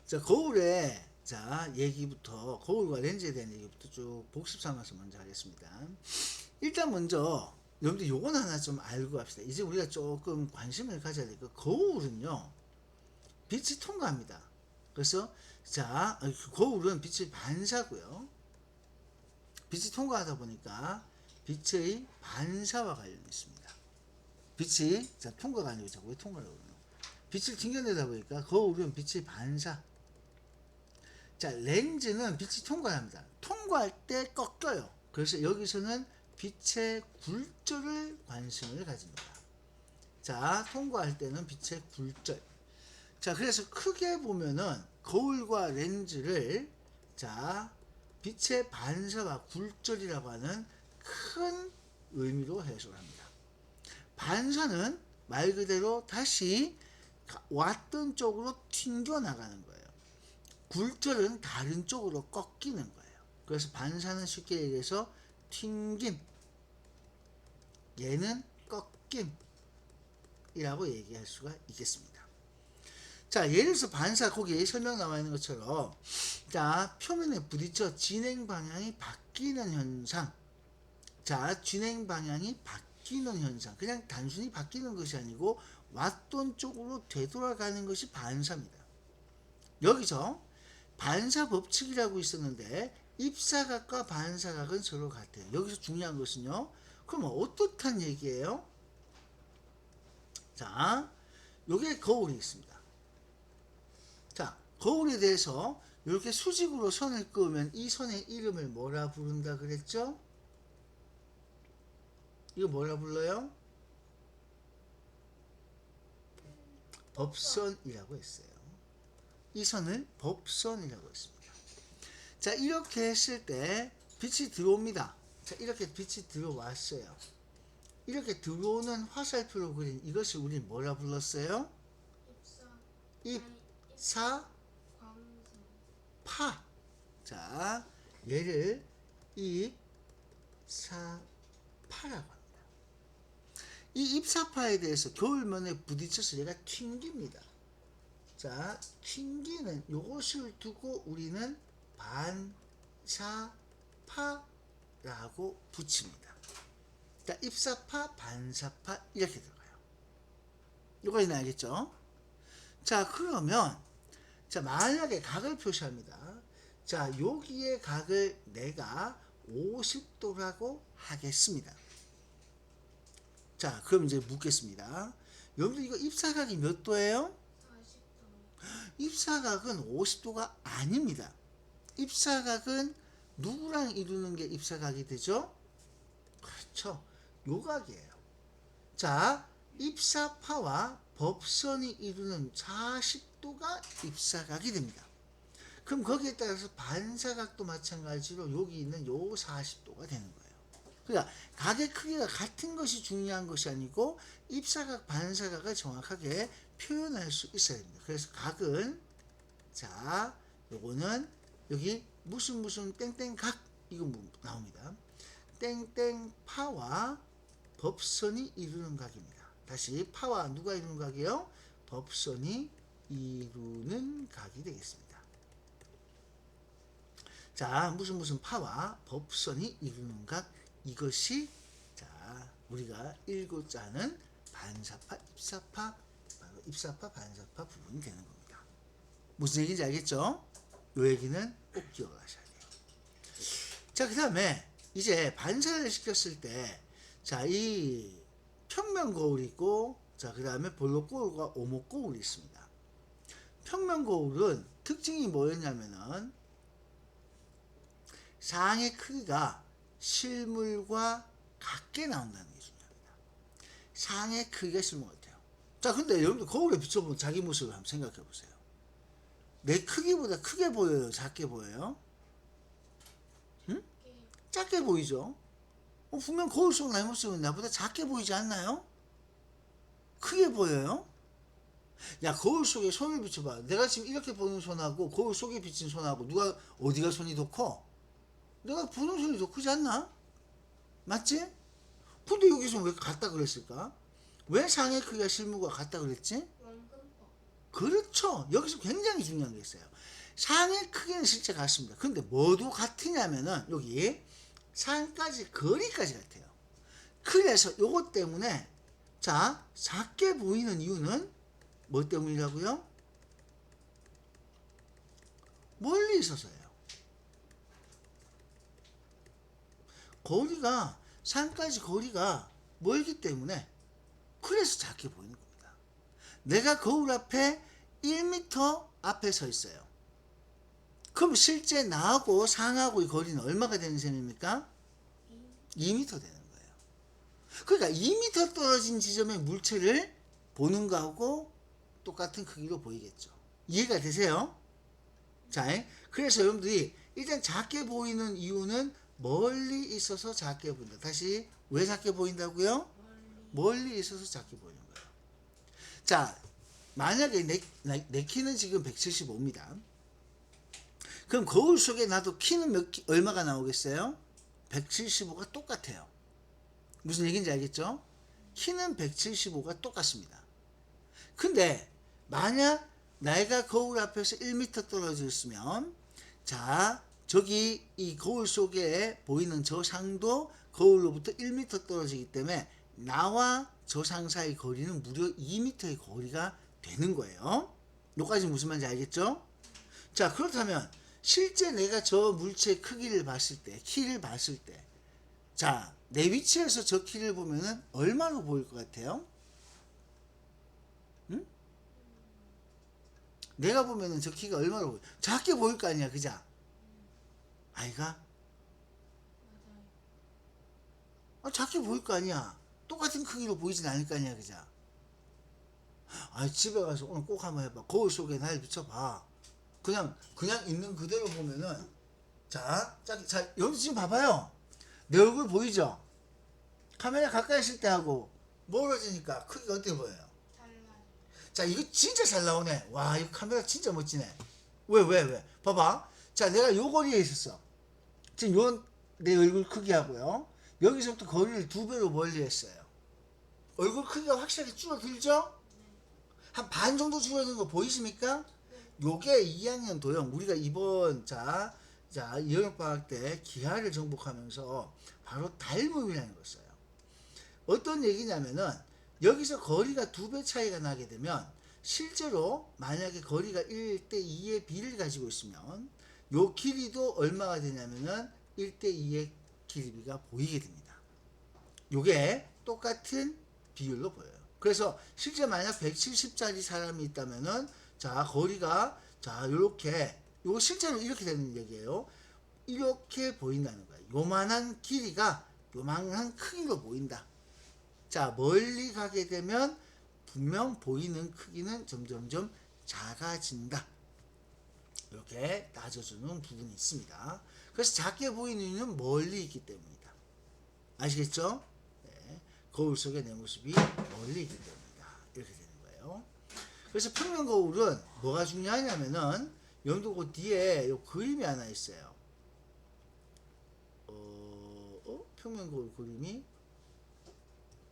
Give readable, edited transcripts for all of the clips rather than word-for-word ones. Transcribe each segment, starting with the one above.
자, 거울의 얘기부터, 거울과 렌즈에 대한 얘기부터 쭉 복습 삼아서 먼저 하겠습니다. 일단 먼저 여러분들 요건 하나 좀 알고 갑시다. 이제 우리가 조금 관심을 가져야 될 거, 거울은요 빛이 통과합니다. 그래서 거울은 빛의 반사고요. 빛이 통과하다 보니까 빛의 반사와 관련이 있습니다. 빛이 통과가 아니고 자꾸 왜 통과를 그러나? 빛을 튕겨내다 보니까 거울은 빛의 반사. 자, 렌즈는 빛이 통과합니다. 통과할 때 꺾여요. 그래서 여기서는 빛의 굴절을 관심을 가집니다. 자, 통과할 때는 빛의 굴절. 자, 그래서 크게 보면은 거울과 렌즈를 빛의 반사와 굴절이라고 하는 큰 의미로 해석을 합니다. 반사는 말 그대로 다시 왔던 쪽으로 튕겨 나가는 거예요. 굴절은 다른 쪽으로 꺾이는 거예요. 그래서 반사는 쉽게 얘기해서 튕김, 얘는 꺾임이라고 얘기할 수가 있겠습니다. 자, 예를 들어서 반사, 거기에 설명 나와 있는 것처럼 표면에 부딪혀 진행 방향이 바뀌는 현상. 자, 진행 방향이 바뀌는 현상, 그냥 단순히 바뀌는 것이 아니고 왔던 쪽으로 되돌아가는 것이 반사입니다. 여기서 반사 법칙이라고 있었는데 입사각과 반사각은 서로 같아요. 여기서 중요한 것은요, 그럼 어떻단 얘기예요? 자, 요게 거울이 있습니다. 자, 거울에 대해서 이렇게 수직으로 선을 그으면 이 선의 이름을 뭐라 부른다 그랬죠? 이거 뭐라 불러요? 법선이라고 했어요. 이 선을 법선이라고 했습니다. 자, 이렇게 했을 때 빛이 들어옵니다. 자, 이렇게 빛이 들어왔어요. 이렇게 들어오는 화살표로 그린 이것을 우리 뭐라 불렀어요? 입사파. 자, 얘를 입사파라고 합니다. 이 입사파에 대해서 거울면에 부딪혀서 얘가 튕깁니다. 자, 튕기는 요것을 두고 우리는 반사파라고 붙입니다. 자, 입사파, 반사파 이렇게 들어가요. 요거는 알겠죠? 자, 그러면 만약에 각을 표시합니다. 자, 여기에 각을 내가 50도라고 하겠습니다. 자, 그럼 이제 묻겠습니다. 여러분들 이거 입사각이 몇 도예요? 40도. 입사각은 50도가 아닙니다. 입사각은 누구랑 이루는 게 입사각이 되죠? 그렇죠. 요각이에요. 자, 입사파와 법선이 이루는 40도가 입사각이 됩니다. 그럼 거기에 따라서 반사각도 마찬가지로 여기 있는 요 40도가 되는 거예요. 그러니까 각의 크기가 같은 것이 중요한 것이 아니고 입사각, 반사각을 정확하게 표현할 수 있어야 됩니다. 그래서 각은 요거는 여기 무슨 땡땡각 이거 나옵니다. 땡땡파와 법선이 이루는 각입니다. 다시 파와 누가 이루는 각이에요? 법선이 이루는 각이 되겠습니다. 자, 무슨 파와 법선이 이루는 각, 이것이 우리가 읽고자 하는 반사파, 입사파, 바로 입사파, 반사파 부분이 되는 겁니다. 무슨 얘기인지 알겠죠? 이 얘기는 꼭 기억하셔야 돼요. 자, 그 다음에 이제 반사를 시켰을 때 이 평면 거울이 있고 그 다음에 볼록 거울과 오목 거울이 있습니다. 평면 거울은 특징이 뭐였냐면은 상의 크기가 실물과 같게 나온다는 게 중요합니다. 상의 크기가 실물 같아요. 자, 근데 여러분들 거울에 비춰보면 자기 모습을 한번 생각해 보세요. 내 크기보다 크게 보여요? 작게 보여요? 응? 작게 보이죠? 분명 거울 속 나의 모습은 나보다 작게 보이지 않나요? 크게 보여요? 야, 거울 속에 손을 비춰봐. 내가 지금 이렇게 보는 손하고 거울 속에 비친 손하고 어디가 손이 더 커? 내가 보는 손이 더 크지 않나? 맞지? 근데 여기서 왜 같다 그랬을까? 왜 상의 크기가 실무가 같다 그랬지? 원근법. 그렇죠. 여기서 굉장히 중요한 게 있어요. 상의 크기는 실제 같습니다. 근데 뭐도 같으냐면은 여기 상까지 거리까지 같아요. 그래서 요것 때문에 자 작게 보이는 이유는 뭐 때문이라고요? 멀리 있어서예요. 거리가 산까지 거리가 멀기 때문에 그래서 작게 보이는 겁니다. 내가 거울 앞에 1m 앞에 서 있어요. 그럼 실제 나하고 상하고의 거리는 얼마가 되는 셈입니까? 2m 되는 거예요. 그러니까 2m 떨어진 지점의 물체를 보는 거하고 똑같은 크기로 보이겠죠. 이해가 되세요? 자, 그래서 여러분들이 일단 작게 보이는 이유는 멀리 있어서 작게 보인다. 다시 왜 작게 보인다고요? 멀리 있어서 작게 보이는 거예요. 자, 만약에 내 키는 지금 175입니다. 그럼 거울 속에 나도 키는 얼마가 나오겠어요? 175가 똑같아요. 무슨 얘기인지 알겠죠? 키는 175가 똑같습니다. 근데 만약 내가 거울 앞에서 1m 떨어져 있으면 자 저기 이 거울 속에 보이는 저 상도 거울로부터 1m 떨어지기 때문에 나와 저 상 사이 거리는 무려 2m의 거리가 되는 거예요. 여기까지 무슨 말인지 알겠죠? 자 그렇다면 실제 내가 저 물체의 크기를 봤을 때 키를 봤을 때 자 내 위치에서 저 키를 보면은 얼마로 보일 것 같아요? 응? 내가 보면은 저 키가 얼마로 보여? 작게 보일 거 아니야, 그자? 아이가? 작게 보일 거 아니야. 똑같은 크기로 보이진 않을 거 아니야, 그자? 집에 가서 오늘 꼭 한번 해봐. 거울 속에 날 비춰봐. 그냥 있는 그대로 보면은 자, 여기 지금 봐봐요. 내 얼굴 보이죠? 카메라 가까이 있을 때 하고 멀어지니까 크기가 어떻게 보여요? 자, 이거 진짜 잘 나오네. 와, 이거 카메라 진짜 멋지네. 왜? 봐봐. 자, 내가 요 거리에 있었어. 지금 요 내 얼굴 크기하고요. 여기서부터 거리를 2배로 멀리 했어요. 얼굴 크기가 확실하게 줄어들죠? 한 반 정도 줄어드는 거 보이십니까? 요게 2학년 도형. 우리가 이번 여름방학 때 기하를 정복하면서 바로 닮음이라는 걸 써요. 어떤 얘기냐면은 여기서 거리가 2배 차이가 나게 되면 실제로 만약에 거리가 1대2의 비를 가지고 있으면 요 길이도 얼마가 되냐면은 1대2의 길이가 보이게 됩니다. 요게 똑같은 비율로 보여요. 그래서 실제 만약 170짜리 사람이 있다면은 자 거리가 자 요렇게 요 실제로 이렇게 되는 얘기예요. 이렇게 보인다는 거예요. 요만한 길이가 요만한 크기로 보인다. 자 멀리 가게 되면 분명 보이는 크기는 점점점 작아진다. 이렇게 따져주는 부분이 있습니다. 그래서 작게 보이는 이유는 멀리 있기 때문이다. 아시겠죠? 네. 거울 속의 내 모습이 멀리 있기 때문이다. 이렇게 되는 거예요. 그래서 평면 거울은 뭐가 중요하냐면은 여러분들 그 뒤에 요 그림이 하나 있어요. 평면 거울 그림이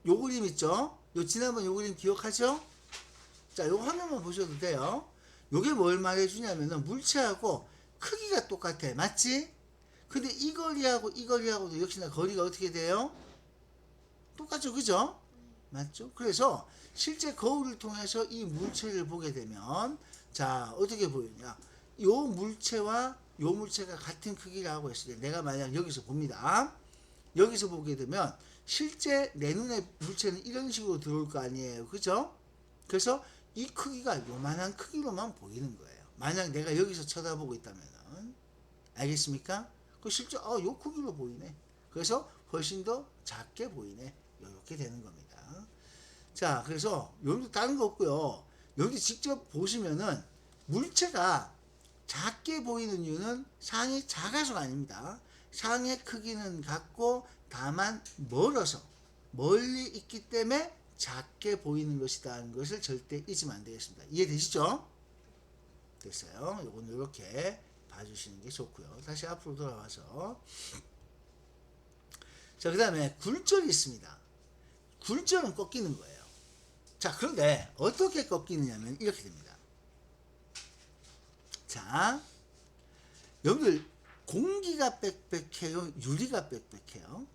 요 그림 있죠? 요 지난번 요 그림 기억하죠? 자, 요 화면만 보셔도 돼요. 요게 뭘 말해주냐면은 물체하고 크기가 똑같아. 맞지? 근데 이 거리하고 이 거리하고도 역시나 거리가 어떻게 돼요? 똑같죠. 그죠? 맞죠? 그래서 실제 거울을 통해서 이 물체를 보게 되면 자, 어떻게 보이냐? 요 물체와 요 물체가 같은 크기라고 했을 때 내가 만약 여기서 봅니다. 여기서 보게 되면 실제 내 눈에 물체는 이런 식으로 들어올 거 아니에요. 그죠? 그래서 이 크기가 요만한 크기로만 보이는 거예요. 만약 내가 여기서 쳐다보고 있다면 알겠습니까? 그 실제 요 크기로 보이네. 그래서 훨씬 더 작게 보이네. 이렇게 되는 겁니다. 자, 그래서 여기도 다른 거 없고요. 여기 직접 보시면은 물체가 작게 보이는 이유는 상이 작아서가 아닙니다. 상의 크기는 같고 다만 멀리 있기 때문에 작게 보이는 것이다는 것을 절대 잊으면 안 되겠습니다. 이해되시죠? 됐어요. 이건 이렇게 봐주시는 게 좋고요. 다시 앞으로 돌아와서 자, 그 다음에 굴절이 있습니다. 굴절은 꺾이는 거예요. 자, 그런데 어떻게 꺾이느냐면 이렇게 됩니다. 자, 여러분들 공기가 빽빽해요? 유리가 빽빽해요?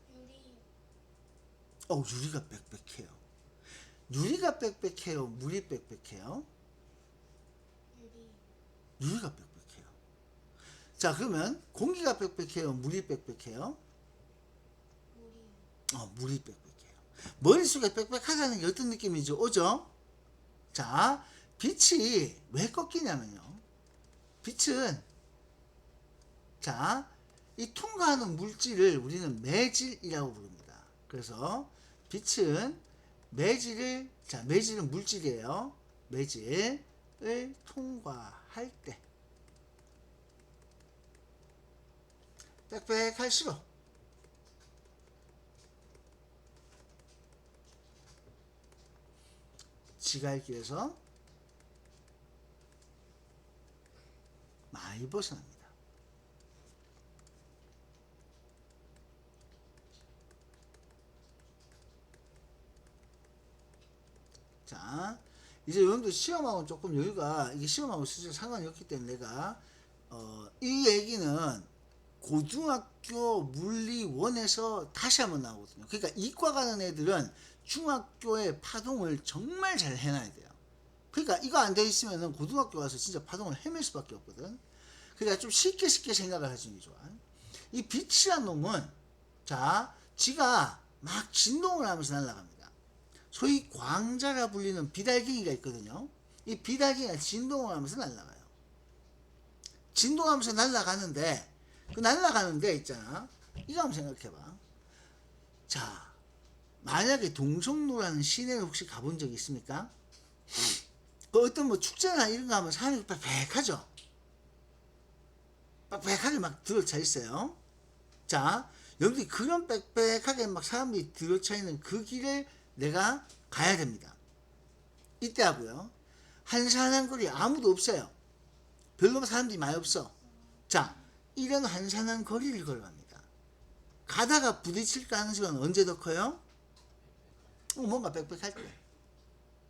유리가 빽빽해요. 유리가 빽빽해요? 물이 빽빽해요? 유리가 빽빽해요. 자, 그러면 공기가 빽빽해요? 물이 빽빽해요? 물이 빽빽해요. 머릿속에 빽빽하다는 게 어떤 느낌이죠? 오죠? 자, 빛이 왜 꺾이냐면요. 빛은 자, 이 통과하는 물질을 우리는 매질이라고 부릅니다. 그래서 빛은 매질은 물질이에요. 매질을 통과할 때 빽빽할수록 지갈길에서 많이 벗어납니다. 자, 이제 여러분들 시험하고 조금 여유가, 이게 시험하고 실제 상관이 없기 때문에 내가 이 얘기는 고등학교 물리원에서 다시 한번 나오거든요. 그러니까 이과 가는 애들은 중학교의 파동을 정말 잘 해놔야 돼요. 그러니까 이거 안 돼 있으면은 고등학교 가서 진짜 파동을 헤맬 수밖에 없거든. 그러니까 좀 쉽게 생각을 해주는 게 좋아. 이 빛이란 놈은 자, 지가 막 진동을 하면서 날아갑니다. 소위 광자라 불리는 비달갱이가 있거든요. 이 비달갱이가 진동을 하면서 날아가요. 진동하면서 날아가는데 그 날아가는데 있잖아. 이거 한번 생각해봐. 자, 만약에 동성로라는 시내를 혹시 가본 적 있습니까? 그 어떤 뭐 축제나 이런 거 하면 사람이 빽빽하죠. 빽빽하게 막 들어차 있어요. 자, 여러분들이 그런 빽빽하게 막 사람들이 들어차 있는 그 길을 내가 가야 됩니다. 이때 하고요. 한산한 거리 아무도 없어요. 별로 사람들이 많이 없어. 자, 이런 한산한 거리를 걸어갑니다. 가다가 부딪힐 가능성은 언제 더 커요? 뭔가 빽빽할 때.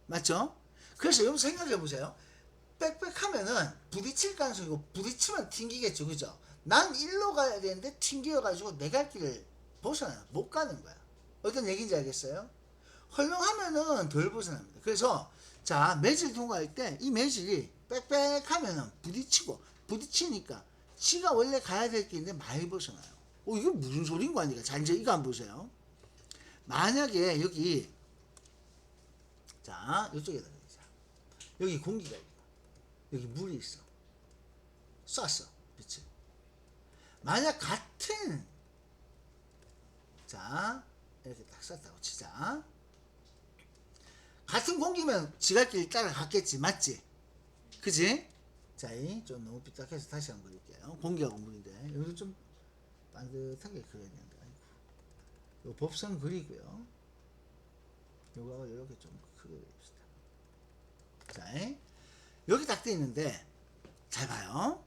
맞죠? 그래서 여러분 생각해 보세요. 빽빽하면은 부딪힐 가능성이고 부딪히면 튕기겠죠. 그죠? 난 일로 가야 되는데 튕겨가지고 내 갈 길을 벗어나요. 못 가는 거야. 어떤 얘기인지 알겠어요? 헐렁하면은 덜 벗어납니다. 그래서 자, 매질 통과할 때 이 매질이 빽빽하면은 부딪히니까 지가 원래 가야 될 길인데 많이 벗어나요. 이게 무슨 소린 거 아니까? 자, 이제 이거 한번 보세요. 만약에 여기 자, 이쪽에다 여기 공기가 있고 여기 물이 있어. 쐈어, 빛을. 만약 같은 자, 이렇게 딱 쐈다고 치자. 같은 공기면 지갈길 따라갔겠지. 맞지? 그지? 자, 좀 너무 삐딱해서 다시 한번 그릴게요. 공기하고 물인데 여기서 좀 반듯하게 그려야 되는데. 요 법선 그리고요. 요거 이렇게 좀 크게 그립시다. 자, 여기 딱 돼 있는데 잘 봐요.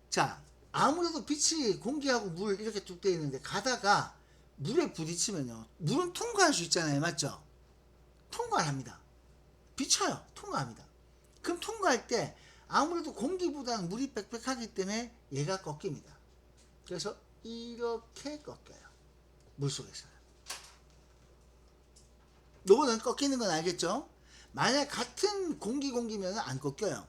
자, 아무래도 빛이 공기하고 물 이렇게 쭉 돼 있는데 가다가 물에 부딪히면요, 물은 통과할 수 있잖아요. 맞죠? 통과를 합니다. 비쳐요. 통과합니다. 그럼 통과할 때 아무래도 공기보다는 물이 빽빽하기 때문에 얘가 꺾입니다. 그래서 이렇게 꺾여요. 물속에서는. 요거는 꺾이는 건 알겠죠? 만약 같은 공기면 안 꺾여요.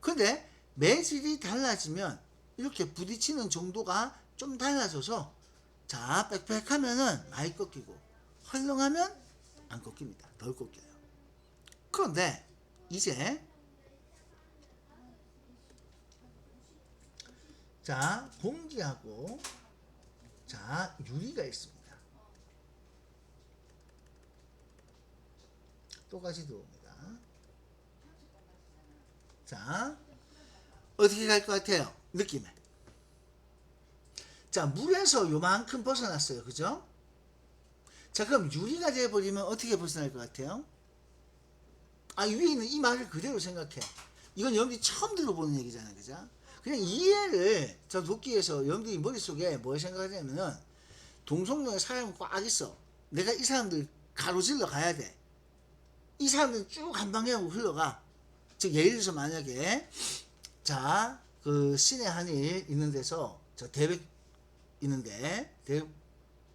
근데 매질이 달라지면 이렇게 부딪히는 정도가 좀 달라져서 자, 빽빽하면은 많이 꺾이고 헐렁하면 안 꺾입니다. 덜 꺾여요. 그런데 이제 자, 공기하고 자, 유리가 있습니다. 똑같이 들어옵니다. 자, 어떻게 갈 것 같아요? 느낌에. 자, 물에서 요만큼 벗어났어요. 그죠? 자, 그럼 유리가 돼버리면 어떻게 벗어날 것 같아요? 위에 있는 이 말을 그대로 생각해. 이건 여러분들이 처음 들어보는 얘기잖아요. 그죠? 그냥 이해를 저 돕기 위해서 여러분들이 머릿속에 뭘 생각하냐면은 동성로에 사람이 꽉 있어. 내가 이 사람들 가로질러 가야 돼. 이 사람들은 쭉 한 방향으로 흘러가. 즉 예를 들어서 만약에 자 그 신의 한일 있는 데서 저 대백 있는데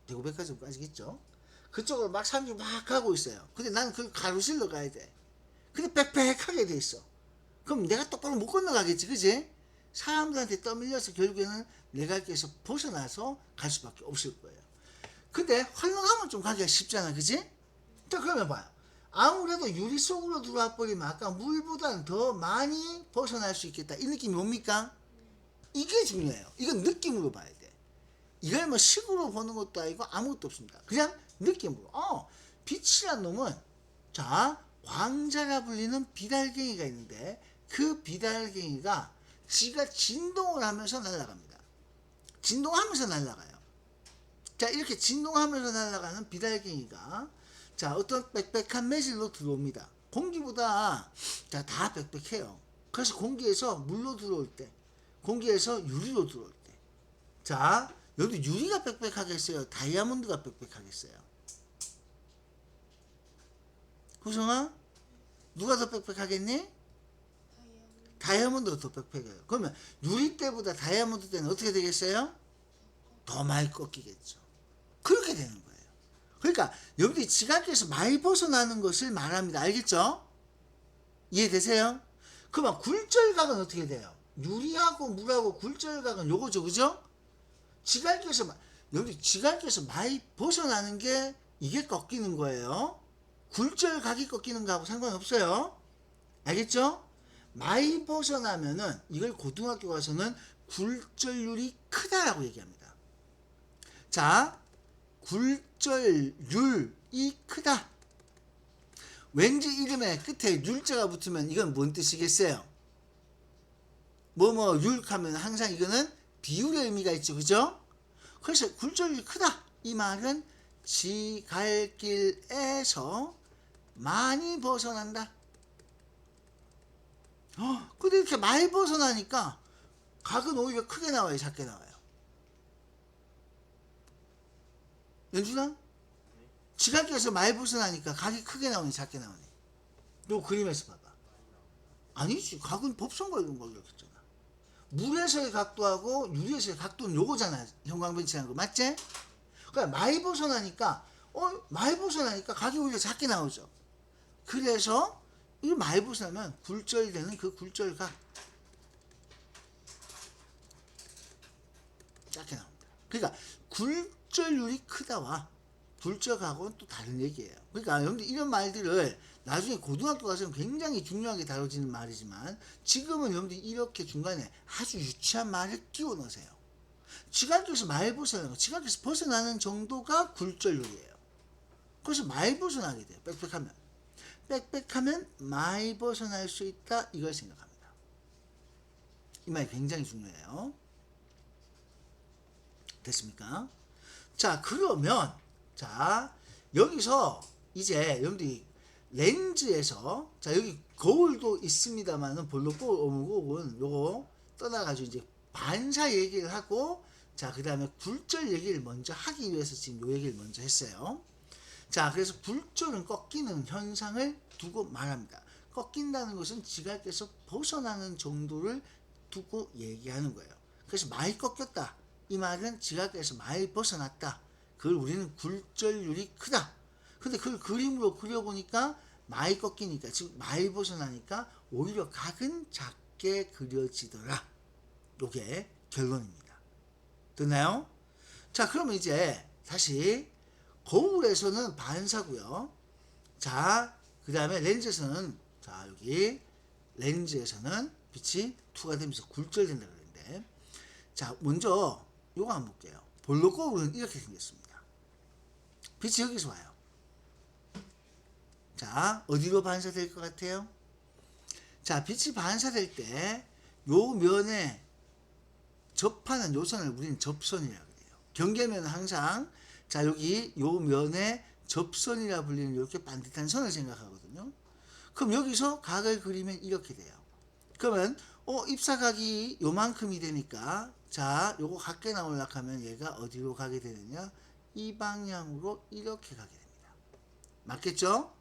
대구백화점 빠지겠죠. 그쪽으로 막 사람들이 막 가고 있어요. 근데 나는 그 가로질러 가야 돼. 근데 빽빽하게 돼 있어. 그럼 내가 똑바로 못 건너가겠지, 그지? 사람들한테 떠밀려서 결국에는 내가 길에서 벗어나서 갈 수밖에 없을 거예요. 근데 헐렁하면 좀 가기가 쉽잖아, 그지? 자, 그러면 봐요. 아무래도 유리 속으로 들어와 버리면 아까 물보다는 더 많이 벗어날 수 있겠다. 이 느낌이 뭡니까? 이게 중요해요. 이건 느낌으로 봐야 돼. 이걸 뭐 식으로 보는 것도 아니고 아무것도 없습니다. 그냥 느낌으로. 빛이란 놈은 자 광자라 불리는 비달갱이가 있는데 그 비달갱이가 지가 진동을 하면서 날아갑니다. 진동하면서 날아가요. 자 이렇게 진동하면서 날아가는 비달갱이가 자 어떤 빽빽한 매질로 들어옵니다. 공기보다 자 다 빽빽해요. 그래서 공기에서 물로 들어올 때 공기에서 유리로 들어올 때 자 여기 유리가 빽빽하겠어요? 다이아몬드가 빽빽하겠어요? 호성아? 누가 더 빽빽하겠니? 다이아몬드가 더 빽빽해요. 그러면 유리 때보다 다이아몬드 때는 어떻게 되겠어요? 더 많이 꺾이겠죠. 그렇게 되는 거예요. 그러니까 여러분들이 지각에서 많이 벗어나는 것을 말합니다. 알겠죠? 이해되세요? 그러면 굴절각은 어떻게 돼요? 유리하고 물하고 굴절각은 요거죠, 그죠? 지각에서 여기 지각에서 많이 벗어나는 게 이게 꺾이는 거예요. 굴절각이 꺾이는 거하고 상관없어요. 알겠죠? 많이 벗어나면은 이걸 고등학교 가서는 굴절률이 크다라고 얘기합니다. 자, 굴절률이 크다. 왠지 이름에 끝에 율자가 붙으면 이건 뭔 뜻이겠어요? 율 하면 항상 이거는 비율의 의미가 있죠, 그죠? 그래서 굴절률이 크다. 이 말은 지갈길에서 많이 벗어난다. 근데 이렇게 많이 벗어나니까 각은 오히려 크게 나와요, 작게 나와요? 연준아? 지각길에서 많이 벗어나니까 각이 크게 나오니 작게 나오니? 요 그림에서 봐봐. 아니지, 각은 법선과 이런 걸로 했잖아. 물에서의 각도하고 유리에서의 각도는 요거잖아. 형광벤치라는 거 맞지? 그러니까 많이 벗어나니까 각이 오히려 작게 나오죠. 그래서 이 많이 벗어나면 굴절되는 그 굴절각 작게 나옵니다. 그러니까 굴절률이 크다와 굴절각은 또 다른 얘기예요. 그러니까 여러분들 이런 말들을 나중에 고등학교 가서는 굉장히 중요하게 다뤄지는 말이지만 지금은 여러분들 이렇게 중간에 아주 유치한 말을 끼워 넣으세요. 지각에서 많이 벗어나는 거, 지각에서 벗어나는 정도가 굴절률이에요. 그래서 많이 벗어나게 돼요. 빽빽하면 많이 벗어날 수 있다, 이걸 생각합니다. 이 말이 굉장히 중요해요. 됐습니까? 자, 그러면 자 여기서 이제 여러분들이 렌즈에서 자 여기 거울도 있습니다만은 별로 거울은 요거 떠나가지고 이제 반사 얘기를 하고 자 그 다음에 굴절 얘기를 먼저 하기 위해서 지금 요 얘기를 먼저 했어요. 자 그래서 굴절은 꺾이는 현상을 두고 말합니다. 꺾인다는 것은 지각에서 벗어나는 정도를 두고 얘기하는 거예요. 그래서 많이 꺾였다, 이 말은 지각에서 많이 벗어났다, 그걸 우리는 굴절률이 크다. 근데 그걸 그림으로 그려보니까 많이 꺾이니까 즉 많이 벗어나니까 오히려 각은 작게 그려지더라. 요게 결론입니다. 됐나요? 자 그러면 이제 다시 거울에서는 반사고요. 자 그 다음에 렌즈에서는 자 여기 렌즈에서는 빛이 투과되면서 굴절된다 그랬는데 자 먼저 요거 한번 볼게요. 볼록 거울은 이렇게 생겼습니다. 빛이 여기서 와요. 자 어디로 반사될 것 같아요? 자 빛이 반사될 때 요 면에 접하는 요선을 우리는 접선이라고 해요. 경계면은 항상 자 여기 요 면에 접선이라 불리는 이렇게 반듯한 선을 생각하거든요. 그럼 여기서 각을 그리면 이렇게 돼요. 그러면 입사각이 요만큼이 되니까 자 요거 각게 나오려고 하면 얘가 어디로 가게 되느냐, 이 방향으로 이렇게 가게 됩니다. 맞겠죠?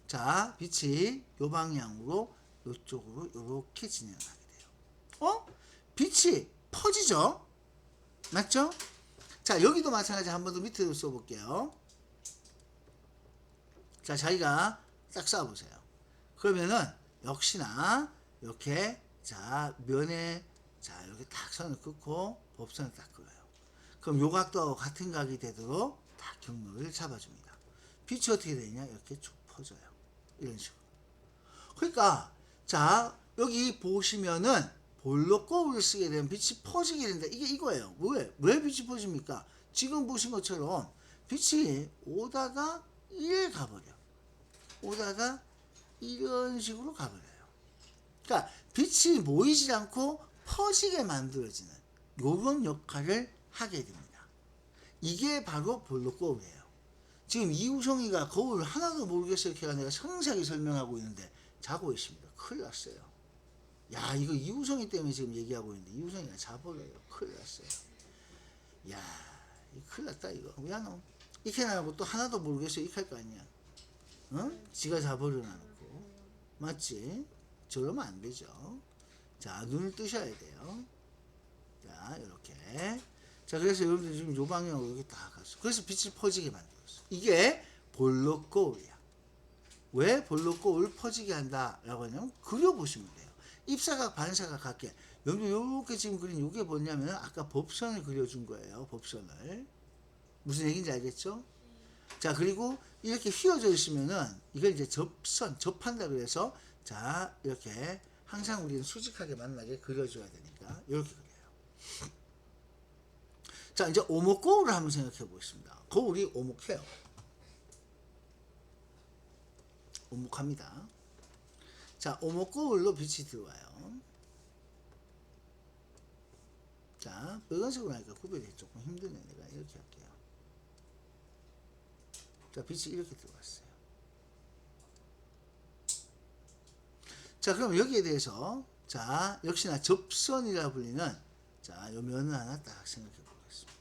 자, 빛이 요 방향으로 요쪽으로 이렇게 진행하게 돼요. 빛이 퍼지죠? 맞죠? 자, 여기도 마찬가지 한 번 더 밑으로 써볼게요. 자, 자기가 딱 쏴보세요. 그러면은 역시나 이렇게 자 면에 자 이렇게 딱 선을 긋고 법선을 딱 그어요. 그럼 요 각도하고 같은 각이 되도록 딱 경로를 잡아줍니다. 빛이 어떻게 되냐? 이렇게 쭉 퍼져요. 이런 식으로. 그러니까 자 여기 보시면은 볼록 거울을 쓰게 되면 빛이 퍼지게 된다. 이게 이거예요. 왜 빛이 퍼집니까? 지금 보신 것처럼 빛이 오다가 이래 가버려. 오다가 이런 식으로 가버려요. 그러니까 빛이 모이지 않고 퍼지게 만들어지는 이런 역할을 하게 됩니다. 이게 바로 볼록 거울이에요. 지금 이우성이가 거울 하나도 모르겠어요. 걔가 내가 상세하게 설명하고 있는데 자고 있습니다. 큰일 났어요. 야, 이거 이우성이 때문에 지금 얘기하고 있는데 이우성이가 자버려요. 큰일 났어요. 야, 이거 큰일 났다 이거. 왜 안 오? 이렇게 나고 또 하나도 모르겠어요. 이렇게 할 거 아니야. 어? 지가 자버려놔놓고. 맞지? 저러면 안 되죠. 자, 눈을 뜨셔야 돼요. 자, 이렇게. 자, 그래서 여러분들 지금 요 방향으로 이렇게 딱 갔어. 그래서 빛이 퍼지게 만들었어. 이게 볼록 거울이야. 왜 볼록 거울을 퍼지게 한다라고 하냐면 그려보시면 돼요. 입사각, 반사각 같게. 여러분 요렇게 지금 그린 요게 뭐냐면 아까 법선을 그려준 거예요. 법선을. 무슨 얘기인지 알겠죠? 자, 그리고 이렇게 휘어져 있으면은 이걸 이제 접한다 그래서 자, 이렇게 항상 우리는 수직하게 만나게 그려줘야 되니까 이렇게 그려요. 자, 이제 오목 거울을 한번 생각해 보겠습니다. 거울이 오목해요. 오목합니다. 자, 오목 거울로 빛이 들어와요. 자, 빨간색으로 하니까 구별이 조금 힘드네. 내가 이렇게 할게요. 자, 빛이 이렇게 들어왔어요. 자, 그럼 여기에 대해서 자, 역시나 접선이라 불리는 자, 요 면을 하나 딱 생각해 보겠습니다.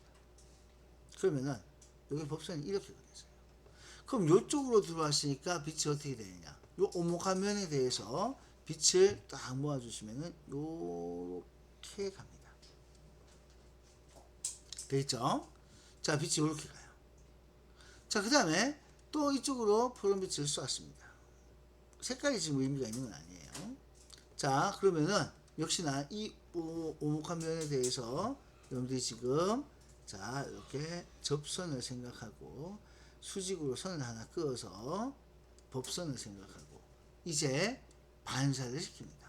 그러면은 여기 법선이 이렇게 그려져요. 그럼 요쪽으로 들어왔으니까 빛이 어떻게 되느냐? 요 오목한 면에 대해서 빛을 딱 모아주시면은 요렇게 갑니다. 되겠죠? 자, 빛이 요렇게 가요. 자, 그 다음에 또 이쪽으로 푸른 빛을 쏘았습니다. 색깔이 지금 의미가 있는 건 아니에요. 자, 그러면은 역시나 이 오목한 면에 대해서 여러분들이 지금 자, 이렇게 접선을 생각하고 수직으로 선을 하나 그어서 법선을 생각하고 이제 반사를 시킵니다.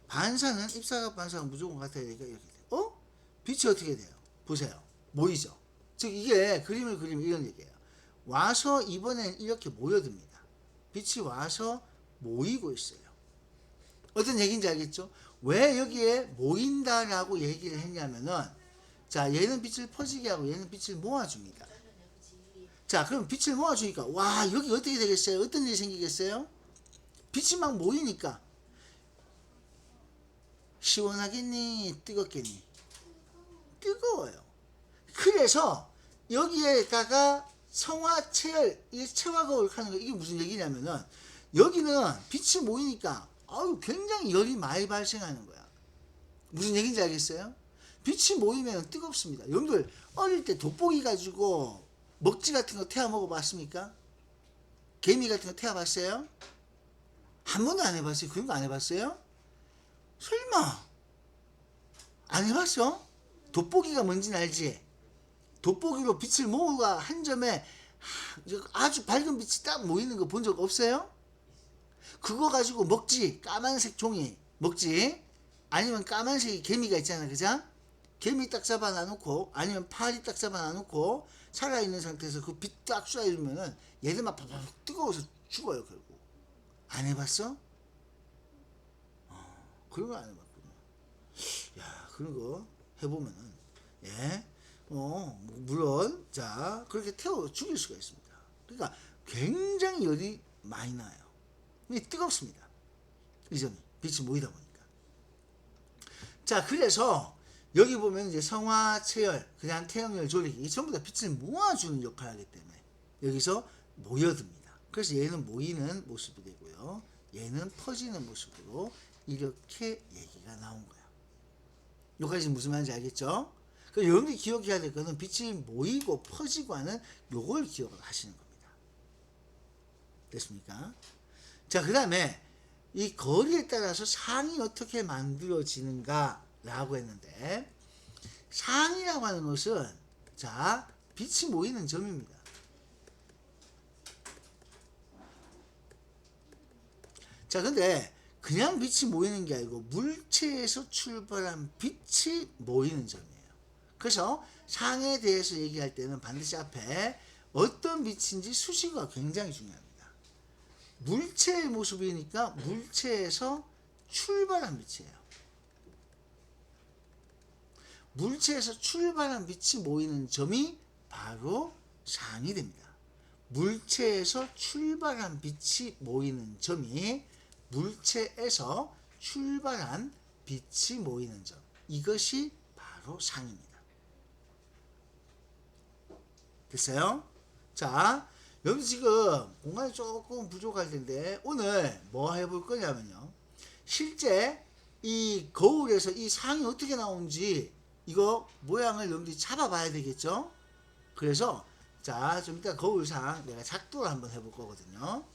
반사는 입사각 반사가 무조건 같아야 되니까 이렇게 돼요. 빛이 어떻게 돼요? 보세요. 모이죠. 즉 이게 그림을 그리면 이런 얘기예요. 와서 이번엔 이렇게 모여듭니다. 빛이 와서 모이고 있어요. 어떤 얘기인지 알겠죠? 왜 여기에 모인다라고 얘기를 했냐면은 자, 얘는 빛을 퍼지게 하고 얘는 빛을 모아줍니다. 자, 그럼 빛을 모아주니까 와, 여기 어떻게 되겠어요? 어떤 일이 생기겠어요? 빛이 막 모이니까 시원하겠니? 뜨겁겠니? 뜨거워요. 그래서 여기에다가 성화, 체열, 이 체화거울 하는 거 이게 무슨 얘기냐면은 여기는 빛이 모이니까 아유 굉장히 열이 많이 발생하는 거야. 무슨 얘기인지 알겠어요? 빛이 모이면 뜨겁습니다. 여러분들 어릴 때 돋보기 가지고 먹지 같은 거 태워 먹어봤습니까? 개미 같은 거 태워봤어요? 한 번도 안 해봤어요? 그런 거 안 해봤어요? 설마 안 해봤어? 돋보기가 뭔지는 알지? 돋보기로 빛을 모으가 한 점에 아주 밝은 빛이 딱 모이는 거 본 적 없어요? 그거 가지고 먹지. 까만색 종이 먹지. 아니면 까만색 개미가 있잖아, 그죠? 개미 딱 잡아 놔놓고 아니면 파리 딱 잡아 놔놓고 살아있는 상태에서 그 빛 딱 쏴주면은 얘들만 팍팍 뜨거워서 죽어요. 결국 안 해봤어? 그런 거 안 해봤구나. 야, 그런 거 해보면은 예, 물론 자 그렇게 태워 죽일 수가 있습니다. 그러니까 굉장히 열이 많이 나요. 뜨겁습니다. 이 점이 빛이 모이다 보니까. 자, 그래서 여기 보면 이제 성화, 체열, 그냥 태양열, 조리기 이 전부 다 빛을 모아주는 역할을 하기 때문에 여기서 모여듭니다. 그래서 얘는 모이는 모습이 되고요. 얘는 퍼지는 모습으로 이렇게 얘기가 나온 거야. 여기까지 무슨 말인지 알겠죠? 그럼 여러분들이 기억해야 될 거는 빛이 모이고 퍼지고 하는 요걸 기억을 하시는 겁니다. 됐습니까? 자, 그 다음에 이 거리에 따라서 상이 어떻게 만들어지는가 라고 했는데, 상이라고 하는 것은 자, 빛이 모이는 점입니다. 자, 근데 그냥 빛이 모이는 게 아니고 물체에서 출발한 빛이 모이는 점이에요. 그래서 상에 대해서 얘기할 때는 반드시 앞에 어떤 빛인지 수식어가 굉장히 중요합니다. 물체의 모습이니까 물체에서 출발한 빛이에요. 물체에서 출발한 빛이 모이는 점이 바로 상이 됩니다. 물체에서 출발한 빛이 모이는 점이 물체에서 출발한 빛이 모이는 점, 이것이 바로 상입니다. 됐어요? 자, 여기 지금 공간이 조금 부족할 텐데 오늘 뭐 해볼 거냐면요, 실제 이 거울에서 이 상이 어떻게 나오는지 이거 모양을 여러분들이 잡아봐야 되겠죠? 그래서 자, 좀 이따 거울상 내가 작도를 한번 해볼 거거든요.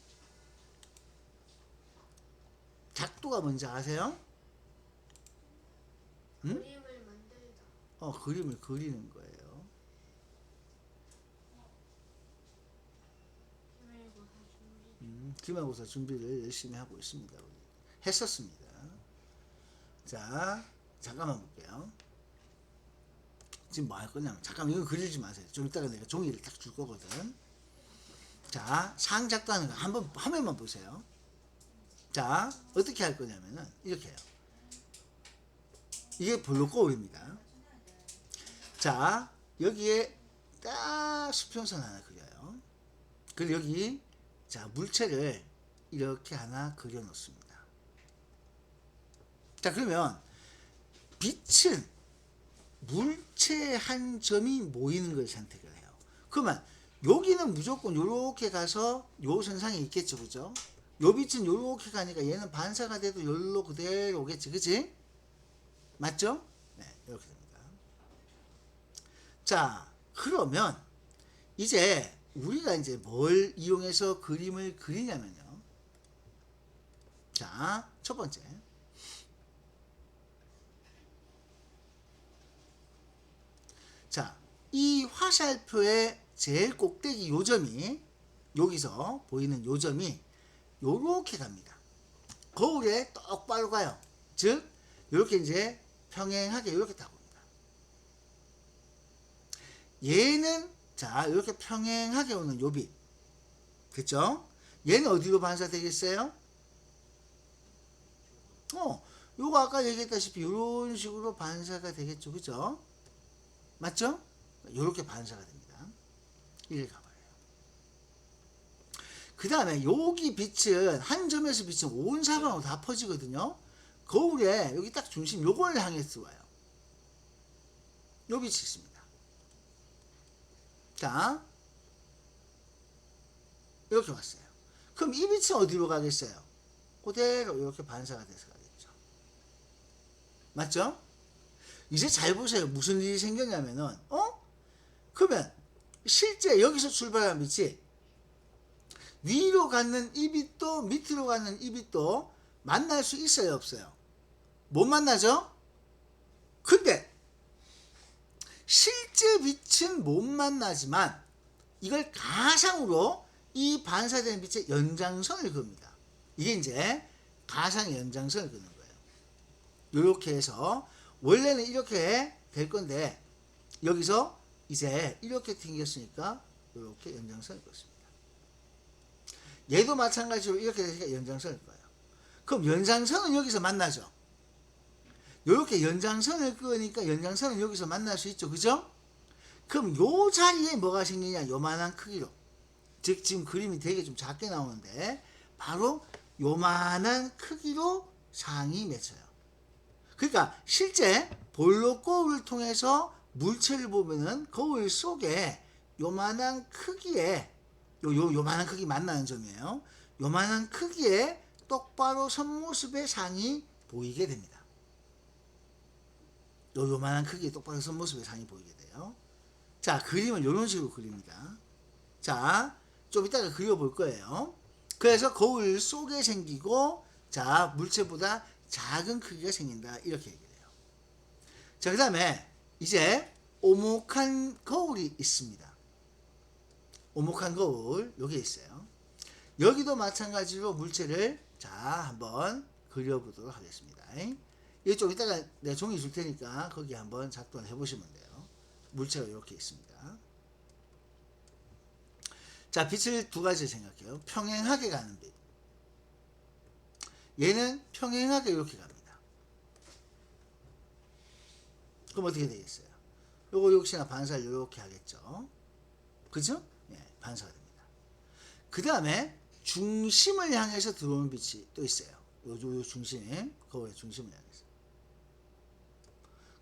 작도가 뭔지 아세요? 응? 그림을 만들다. 그림을 그리는 거예요. 기말고사 준비를 열심히 하고 있습니다. 했었습니다. 자, 잠깐만 볼게요. 지금 뭐 할 거냐면, 잠깐만 이거 그리지 마세요. 좀 이따가 내가 종이를 딱 줄 거거든. 자, 상 작도하는 거 한번 화면만 보세요. 자, 어떻게 할 거냐면은 이렇게 해요. 이게 블록 거울입니다. 자, 여기에 딱 수평선 하나 그려요. 그리고 여기 자, 물체를 이렇게 하나 그려 놓습니다. 자, 그러면 빛은 물체 한 점이 모이는 걸 선택을 해요. 그러면 여기는 무조건 요렇게 가서 요 선상에 있겠죠, 그죠? 요 빛은 요렇게 가니까 얘는 반사가 돼도 요로 그대로 오겠지, 그치? 맞죠? 네, 이렇게 됩니다. 자, 그러면 이제 우리가 이제 뭘 이용해서 그림을 그리냐면요. 자, 첫 번째. 자, 이 화살표의 제일 꼭대기 요점이, 여기서 보이는 요점이 요렇게 갑니다. 거울에 똑바로 가요. 즉, 요렇게 이제 평행하게 요렇게 딱 옵니다. 얘는 자, 이렇게 평행하게 오는 요 빛. 그쵸? 얘는 어디로 반사되겠어요? 요거 아까 얘기했다시피 이런 식으로 반사가 되겠죠. 그죠? 맞죠? 요렇게 반사가 됩니다. 이렇게 가봐요. 그 다음에 여기 빛은, 한 점에서 빛은 온 사방으로 다 퍼지거든요. 거울에 여기 딱 중심 요걸 향해서 와요. 요 빛이 있습니다. 자, 이렇게 왔어요. 그럼 이 빛은 어디로 가겠어요? 그대로 이렇게 반사가 돼서 가겠죠. 맞죠? 이제 잘 보세요. 무슨 일이 생겼냐면은, 그러면 실제 여기서 출발한 빛이 위로 가는 이 빛도 밑으로 가는 이 빛도 만날 수 있어요, 없어요? 못 만나죠? 근데 실제 빛은 못 만나지만 이걸 가상으로 이 반사되는 빛의 연장선을 그립니다. 이게 이제 가상의 연장선을 그는 거예요. 이렇게 해서 원래는 이렇게 될 건데 여기서 이제 이렇게 튕겼으니까 이렇게 연장선을 그었습니다. 얘도 마찬가지로 이렇게 되니까 연장선을 그어요. 그럼 연장선은 여기서 만나죠. 이렇게 연장선을 그으니까 연장선은 여기서 만날 수 있죠. 그죠? 그럼 요 자리에 뭐가 생기냐? 요만한 크기로. 즉 지금 그림이 되게 좀 작게 나오는데 바로 요만한 크기로 상이 맺혀요. 그러니까 실제 볼록 거울을 통해서 물체를 보면은 거울 속에 요만한 크기의 요만한 크기 만나는 점이에요. 요만한 크기에 똑바로 선모습의 상이 보이게 됩니다. 요만한 크기에 똑바로 선모습의 상이 보이게 돼요. 자, 그림을 이런 식으로 그립니다. 자, 좀 이따가 그려볼 거예요. 그래서 거울 속에 생기고, 자, 물체보다 작은 크기가 생긴다. 이렇게 얘기를 해요. 자, 그 다음에 이제 오목한 거울이 있습니다. 오목한 거울, 여기 있어요. 여기도 마찬가지로 물체를 자, 한번 그려보도록 하겠습니다. 이거 좀 이따가 내가 종이 줄 테니까 거기 한번 작동을 해보시면 돼요. 물체가 이렇게 있습니다. 자, 빛을 두 가지 생각해요. 평행하게 가는 빛. 얘는 평행하게 이렇게 갑니다. 그럼 어떻게 되겠어요? 요거 역시나 반사를 이렇게 하겠죠. 그죠? 예, 반사가 됩니다. 그 다음에 중심을 향해서 들어오는 빛이 또 있어요. 요 중심, 거울의 중심을 향해서.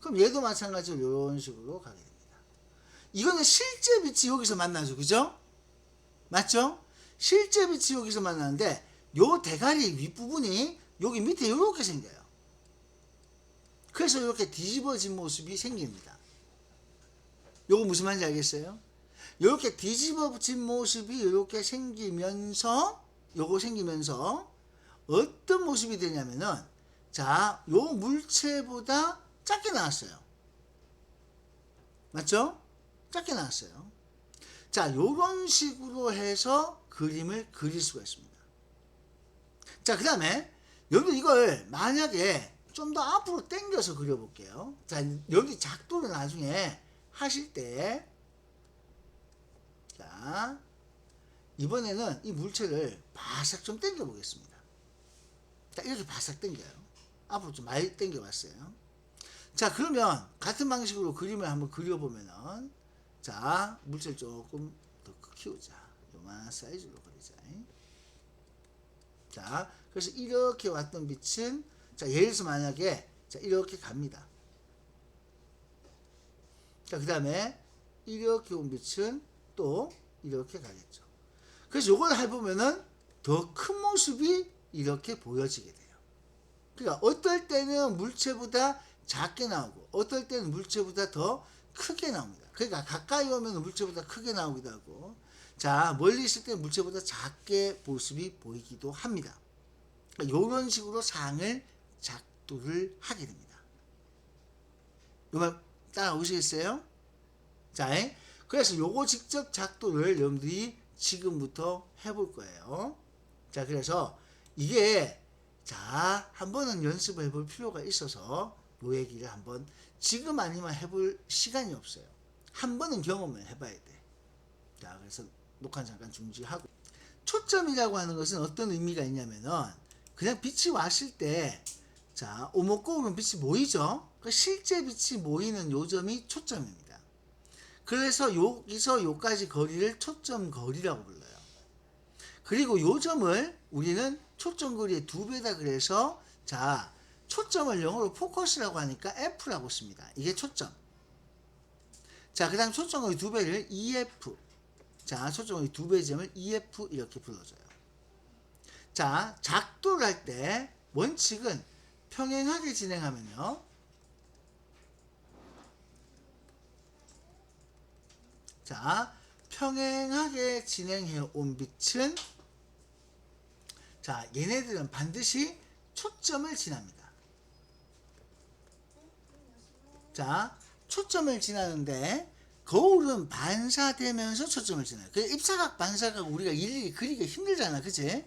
그럼 얘도 마찬가지로 이런 식으로 가게 됩니다. 이거는 실제 빛이 여기서 만나죠. 그죠? 맞죠? 실제 빛이 여기서 만나는데 요 대가리 윗부분이 여기 밑에 이렇게 생겨요. 그래서 이렇게 뒤집어진 모습이 생깁니다. 요거 무슨 말인지 알겠어요? 이렇게 뒤집어진 모습이 이렇게 생기면서 요거 생기면서 어떤 모습이 되냐면은 자, 요 물체보다 작게 나왔어요. 맞죠? 작게 나왔어요. 자, 요런 식으로 해서 그림을 그릴 수가 있습니다. 자, 그 다음에 여기 이걸 만약에 좀 더 앞으로 당겨서 그려볼게요. 자, 여기 작도를 나중에 하실 때 자, 이번에는 이 물체를 바싹 좀 당겨 보겠습니다. 자, 이렇게 바싹 당겨요. 앞으로 좀 많이 당겨 봤어요. 자, 그러면 같은 방식으로 그림을 한번 그려보면은 자, 물체를 조금 더 키우자. 요만한 사이즈로 그리자. 자, 그래서 이렇게 왔던 빛은 자, 예를 들어서 만약에 자, 이렇게 갑니다. 자, 그 다음에 이렇게 온 빛은 또 이렇게 가겠죠. 그래서 요걸 해보면은 더 큰 모습이 이렇게 보여지게 돼요. 그러니까 어떨 때는 물체보다 작게 나오고 어떨 때는 물체보다 더 크게 나옵니다. 그러니까 가까이 오면 물체보다 크게 나오기도 하고 자, 멀리 있을 때 물체보다 작게 모습이 보이기도 합니다. 그러니까 이런 식으로 상을 작도를 하게 됩니다. 이거 따라오시겠어요? 자, 그래서 요거 직접 작도를 여러분들이 지금부터 해볼 거예요. 자, 그래서 이게 자, 한 번은 연습을 해볼 필요가 있어서 요 얘기를 한번 지금 아니면 해볼 시간이 없어요. 한 번은 경험을 해봐야 돼. 자, 그래서 녹화 잠깐 중지하고 초점이라고 하는 것은 어떤 의미가 있냐면은 그냥 빛이 왔을 때 자, 오목거울은 빛이 모이죠. 그 실제 빛이 모이는 요점이 초점입니다. 그래서 여기서 요까지 거리를 초점 거리라고 불러요. 그리고 요점을 우리는 초점 거리의 2배다 그래서 자, 초점을 영어로 포커스라고 하니까 F라고 씁니다. 이게 초점. 자, 그 다음 초점 거리 2배를 EF. 자, 초점 거리 2배 점을 EF 이렇게 불러줘요. 자, 작도를 할 때 원칙은 평행하게 진행하면요. 자, 평행하게 진행해 온 빛은 자, 얘네들은 반드시 초점을 지납니다. 자, 초점을 지나는데 거울은 반사되면서 초점을 지나요. 그 입사각 반사각 우리가 일일이 그리기 힘들잖아. 그치?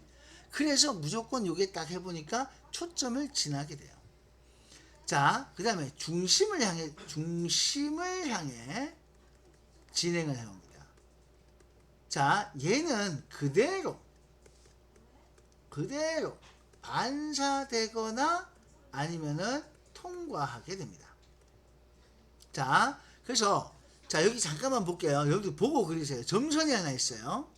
그래서 무조건 요게 딱 해보니까 초점을 지나게 돼요. 자, 그 다음에 중심을 향해 진행을 해옵니다. 자, 얘는 그대로 반사되거나 아니면은 통과하게 됩니다. 자, 그래서 자, 여기 잠깐만 볼게요. 여러분들 보고 그리세요. 점선이 하나 있어요.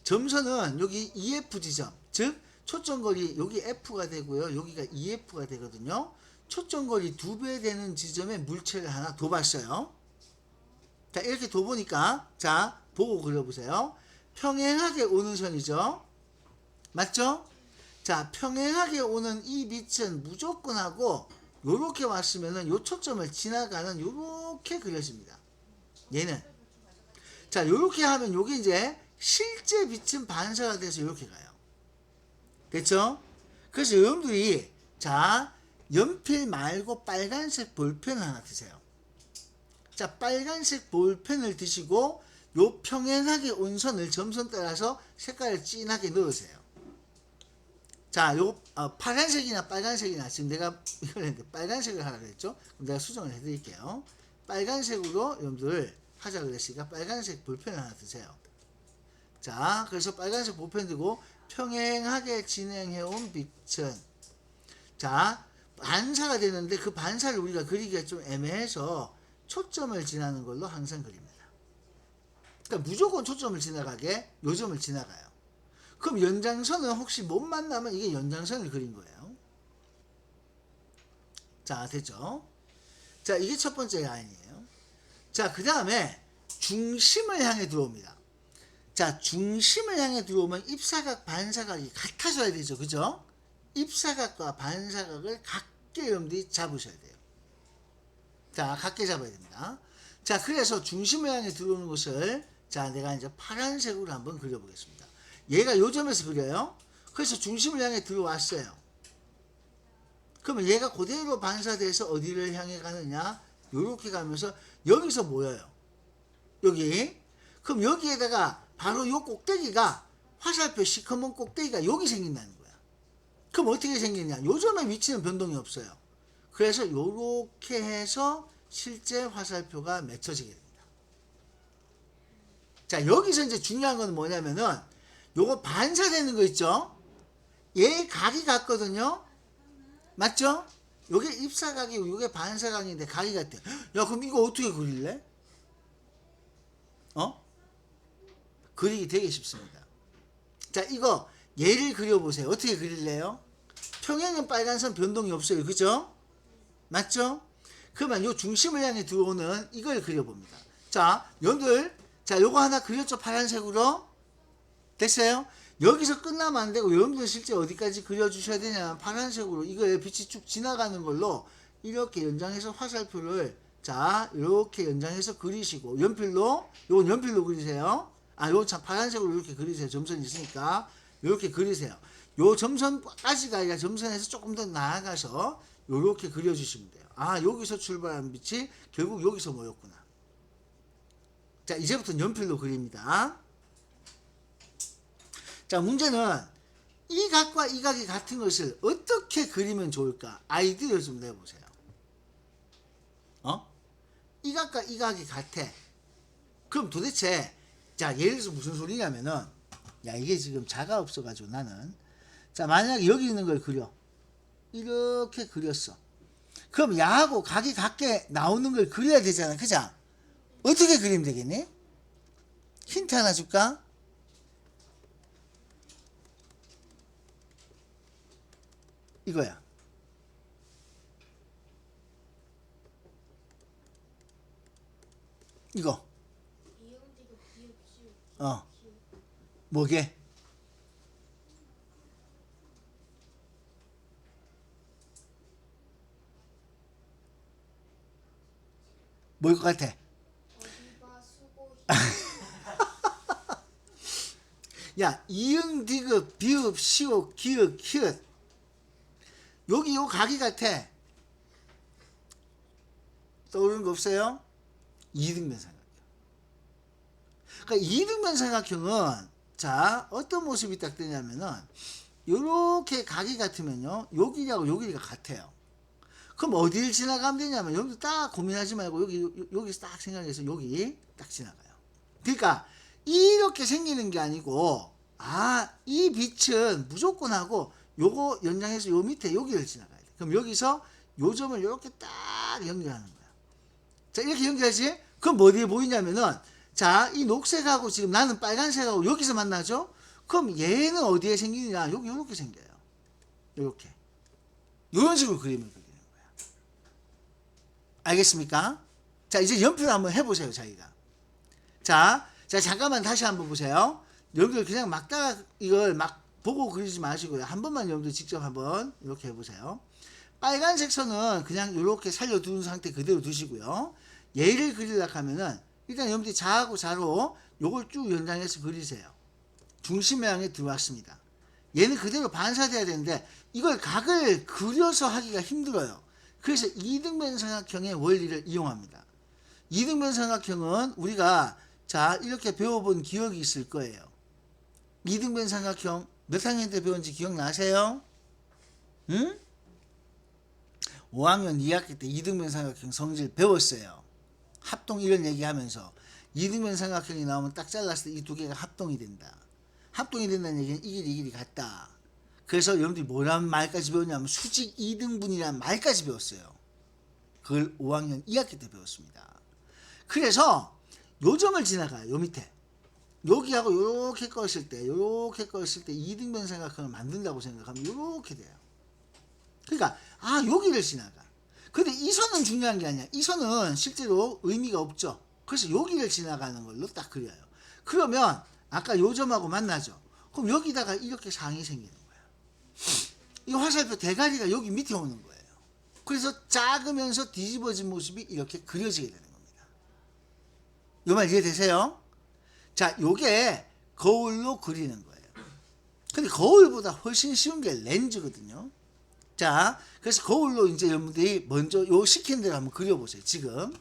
점선은 여기 EF 지점, 즉 초점거리 여기 F가 되고요. 여기가 EF가 되거든요. 초점거리 2배 되는 지점에 물체를 하나 둬봤어요. 자, 이렇게 둬보니까 자, 보고 그려보세요. 평행하게 오는 선이죠. 맞죠? 자, 평행하게 오는 이 빛은 무조건 하고 요렇게 왔으면은 요 초점을 지나가는 요렇게 그려집니다. 얘는. 자, 요렇게 하면 요게 이제 실제 빛은 반사가 돼서 요렇게 가요. 됐죠? 그래서 여러분들이 자, 연필 말고 빨간색 볼펜을 하나 드세요. 자, 빨간색 볼펜을 드시고 요 평행하게 온 선을 점선 따라서 색깔을 진하게 넣으세요. 자, 요 파란색이나 빨간색이나 지금 내가 이걸 했는데 빨간색을 하라 그랬죠? 그럼 내가 수정을 해드릴게요. 빨간색으로 여러분들 하자 그랬으니까 빨간색 볼펜을 하나 드세요. 자, 그래서 빨간색 볼펜 들고 평행하게 진행해온 빛은 자, 반사가 되는데 그 반사를 우리가 그리기가 좀 애매해서 초점을 지나는 걸로 항상 그립니다. 그러니까 무조건 초점을 지나가게 요점을 지나가요. 그럼 연장선은 혹시 못 만나면 이게 연장선을 그린 거예요. 자, 됐죠? 자, 이게 첫 번째 라인이에요. 자, 그 다음에 중심을 향해 들어옵니다. 자, 중심을 향해 들어오면 입사각, 반사각이 같아져야 되죠. 그죠? 입사각과 반사각을 같게 여러분들이 잡으셔야 돼요. 자, 같게 잡아야 됩니다. 자, 그래서 중심을 향해 들어오는 것을 자, 내가 이제 파란색으로 한번 그려보겠습니다. 얘가 요 점에서 그려요. 그래서 중심을 향해 들어왔어요. 그러면 얘가 그대로 반사돼서 어디를 향해 가느냐? 요렇게 가면서 여기서 모여요. 여기. 그럼 여기에다가 바로 요 꼭대기가 화살표 시커먼 꼭대기가 여기 생긴다는 거야. 그럼 어떻게 생기냐? 요 점의 위치는 변동이 없어요. 그래서 요렇게 해서 실제 화살표가 맺혀지게 됩니다. 자, 여기서 이제 중요한 건 뭐냐면은 요거 반사되는 거 있죠? 얘 각이 같거든요? 맞죠? 요게 입사각이고 요게 반사각인데 각이 같대. 야, 그럼 이거 어떻게 그릴래? 그리기 되게 쉽습니다. 자, 이거 얘를 그려보세요. 어떻게 그릴래요? 평행은 빨간선 변동이 없어요. 그죠? 맞죠? 그러면 요 중심을 향해 들어오는 이걸 그려봅니다. 자, 여러분들, 자, 요거 하나 그렸죠? 파란색으로. 됐어요? 여기서 끝나면 안 되고 여러분들 실제 어디까지 그려주셔야 되냐면 파란색으로 이거에 빛이 쭉 지나가는 걸로 이렇게 연장해서 화살표를 자, 이렇게 연장해서 그리시고 연필로, 요건 연필로 그리세요. 요거 참 파란색으로 이렇게 그리세요. 점선이 있으니까 이렇게 그리세요. 요 점선까지가 아니라 점선에서 조금 더 나아가서 이렇게 그려주시면 돼요. 여기서 출발한 빛이 결국 여기서 모였구나. 자, 이제부터 연필로 그립니다. 자, 문제는 이 각과 이 각이 같은 것을 어떻게 그리면 좋을까? 아이디어를 좀 내보세요. 이 각과 이 각이 같아. 그럼 도대체 자, 예를 들어서 무슨 소리냐면은 야, 이게 지금 자가 없어가지고 나는 자, 만약에 여기 있는 걸 그려. 이렇게 그렸어. 그럼 야하고 각이 같게 나오는 걸 그려야 되잖아. 그죠? 어떻게 그리면 되겠니? 힌트 하나 줄까? 이거야. 이거. 뭐게? 뭘 것 같아? 야, 이응, 디귿, 비읍, 시옷, 기읍, 히읗. 여기 요 각이 같아. 떠오르는 거 없어요? 이등변 삼각형. 그러니까 이등변 삼각형은 자, 어떤 모습이 딱 되냐면은 요렇게 각이 같으면요, 여기하고 여기가 같아요. 그럼 어디를 지나가면 되냐면 여기 딱 고민하지 말고 여기서 딱 생각해서 여기 딱 지나가요. 그러니까 이렇게 생기는 게 아니고 이 빛은 무조건 하고 요거 연장해서 요 밑에 여기를 지나가야 돼. 그럼 여기서 요 점을 이렇게 딱 연결하는 거야. 자, 이렇게 연결하지? 그럼 어디에 보이냐면은 자, 이 녹색하고 지금 나는 빨간색하고 여기서 만나죠? 그럼 얘는 어디에 생기느냐? 여기 이렇게 생겨요. 이렇게. 이런 식으로 그림을 그리는 거야. 알겠습니까? 자, 이제 연필 한번 해보세요, 자기가. 자, 잠깐만 다시 한번 보세요. 여러분들 그냥 막다가 이걸 막 보고 그리지 마시고요. 한 번만 여러분들 직접 한번 이렇게 해보세요. 빨간색 선은 그냥 이렇게 살려둔 상태 그대로 두시고요. 얘를 그리려고 하면은 일단 여러분들이 자하고 자로 요걸 쭉 연장해서 그리세요. 중심 모양에 들어왔습니다. 얘는 그대로 반사돼야 되는데 이걸 각을 그려서 하기가 힘들어요. 그래서 이등변 삼각형의 원리를 이용합니다. 이등변 삼각형은 우리가 자 이렇게 배워본 기억이 있을 거예요. 이등변 삼각형 몇 학년 때 배운지 기억나세요? 응? 5학년 2학기 때 이등변 삼각형 성질 배웠어요. 합동 이런 얘기하면서 이등변 삼각형이 나오면 딱 잘랐을 때 이 두 개가 합동이 된다. 합동이 된다는 얘기는 이 길이 같다. 그래서 여러분들이 뭐라는 말까지 배웠냐면 수직 이등분이라는 말까지 배웠어요. 그걸 5학년 2학기 때 배웠습니다. 그래서 요 점을 지나가요. 요 밑에. 여기하고 요렇게 껐을 때 요렇게 껐을 때 이등변 삼각형을 만든다고 생각하면 요렇게 돼요. 그러니까 여기를 지나가. 근데 이 선은 중요한 게 아니야. 이 선은 실제로 의미가 없죠. 그래서 여기를 지나가는 걸로 딱 그려요. 그러면 아까 요 점하고 만나죠. 그럼 여기다가 이렇게 상이 생기는 거야. 이 화살표 대가리가 여기 밑에 오는 거예요. 그래서 작으면서 뒤집어진 모습이 이렇게 그려지게 되는 겁니다. 요 말 이해되세요? 자, 요게 거울로 그리는 거예요. 근데 거울보다 훨씬 쉬운 게 렌즈거든요. 자, 그래서 거울로 이제 여러분들이 먼저 요 시키는 대로 한번 그려보세요. 지금